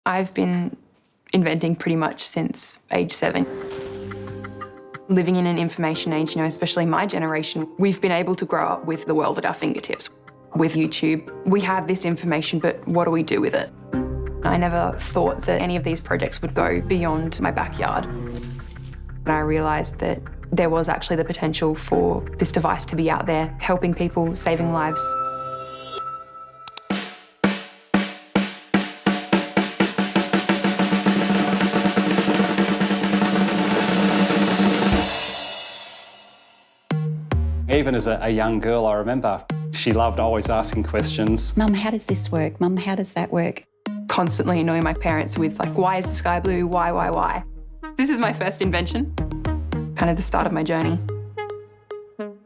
I've been inventing pretty much since age 7. Living in an information age, especially my generation, we've been able to grow up with the world at our fingertips. With YouTube, we have this information, but what do we do with it? I never thought that any of these projects would go beyond my backyard. And I realised that there was actually the potential for this device to be out there, helping people, saving lives. Even as a young girl, I remember she loved always asking questions. Mum, how does this work? Mum, how does that work? Constantly annoying my parents with, like, why is the sky blue? Why? This is my first invention. Kind of the start of my journey.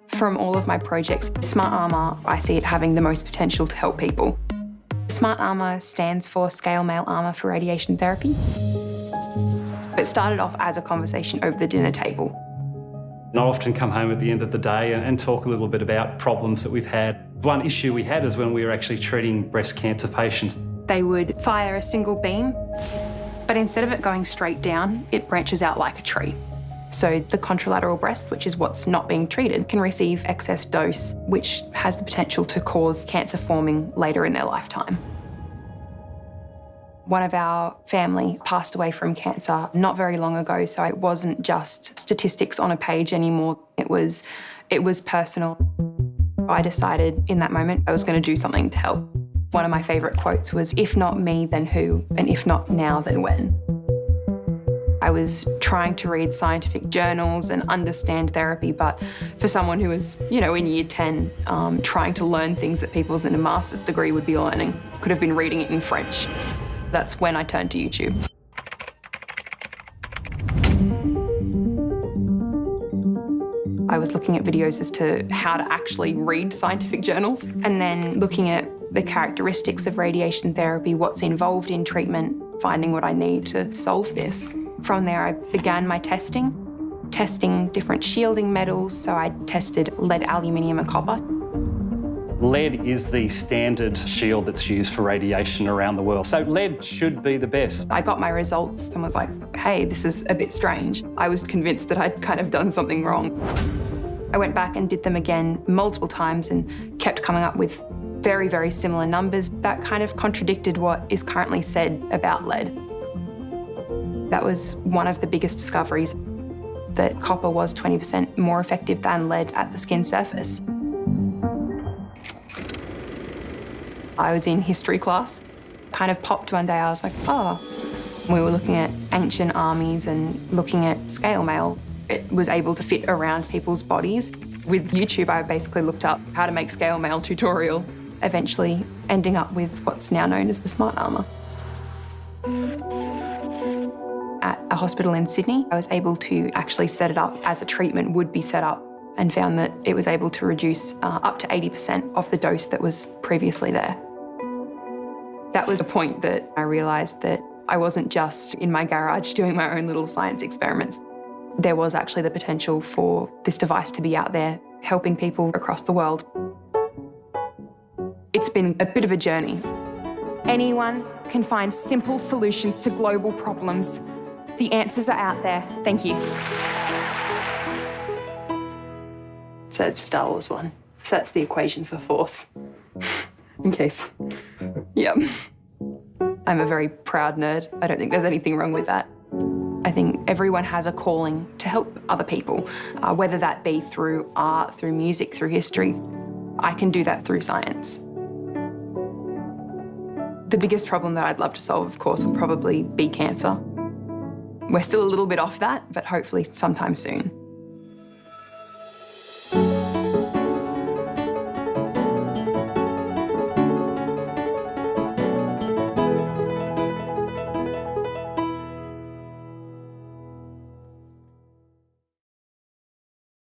From all of my projects, Smart Armour, I see it having the most potential to help people. Smart Armour stands for Scale Mail Armour for Radiation Therapy. It started off as a conversation over the dinner table. And I often come home at the end of the day and talk a little bit about problems that we've had. One issue we had is when we were actually treating breast cancer patients. They would fire a single beam, but instead of it going straight down, it branches out like a tree. So the contralateral breast, which is what's not being treated, can receive excess dose, which has the potential to cause cancer forming later in their lifetime. One of our family passed away from cancer not very long ago, so it wasn't just statistics on a page anymore. It was personal. I decided in that moment I was going to do something to help. One of my favourite quotes was, "If not me, then who? And if not now, then when?" I was trying to read scientific journals and understand therapy, but for someone who was, in year 10, trying to learn things that people in a master's degree would be learning, could have been reading it in French. That's when I turned to YouTube. I was looking at videos as to how to actually read scientific journals, and then looking at the characteristics of radiation therapy, what's involved in treatment, finding what I need to solve this. From there, I began my testing different shielding metals. So I tested lead, aluminium and copper. Lead is the standard shield that's used for radiation around the world. So lead should be the best. I got my results and was like, hey, this is a bit strange. I was convinced that I'd kind of done something wrong. I went back and did them again multiple times and kept coming up with very, very similar numbers that kind of contradicted what is currently said about lead. That was one of the biggest discoveries, that copper was 20% more effective than lead at the skin surface. I was in history class, kind of popped one day, I was like, oh. We were looking at ancient armies and looking at scale mail. It was able to fit around people's bodies. With YouTube, I basically looked up how to make scale mail tutorial, eventually ending up with what's now known as the Smart Armour. At a hospital in Sydney, I was able to actually set it up as a treatment would be set up, and found that it was able to reduce up to 80% of the dose that was previously there. That was a point that I realised that I wasn't just in my garage doing my own little science experiments. There was actually the potential for this device to be out there, helping people across the world. It's been a bit of a journey. Anyone can find simple solutions to global problems. The answers are out there. Thank you. It's a Star Wars one. So that's the equation for force. In case. Yep. I'm a very proud nerd. I don't think there's anything wrong with that. I think everyone has a calling to help other people, whether that be through art, through music, through history. I can do that through science. The biggest problem that I'd love to solve, of course, would probably be cancer. We're still a little bit off that, but hopefully sometime soon.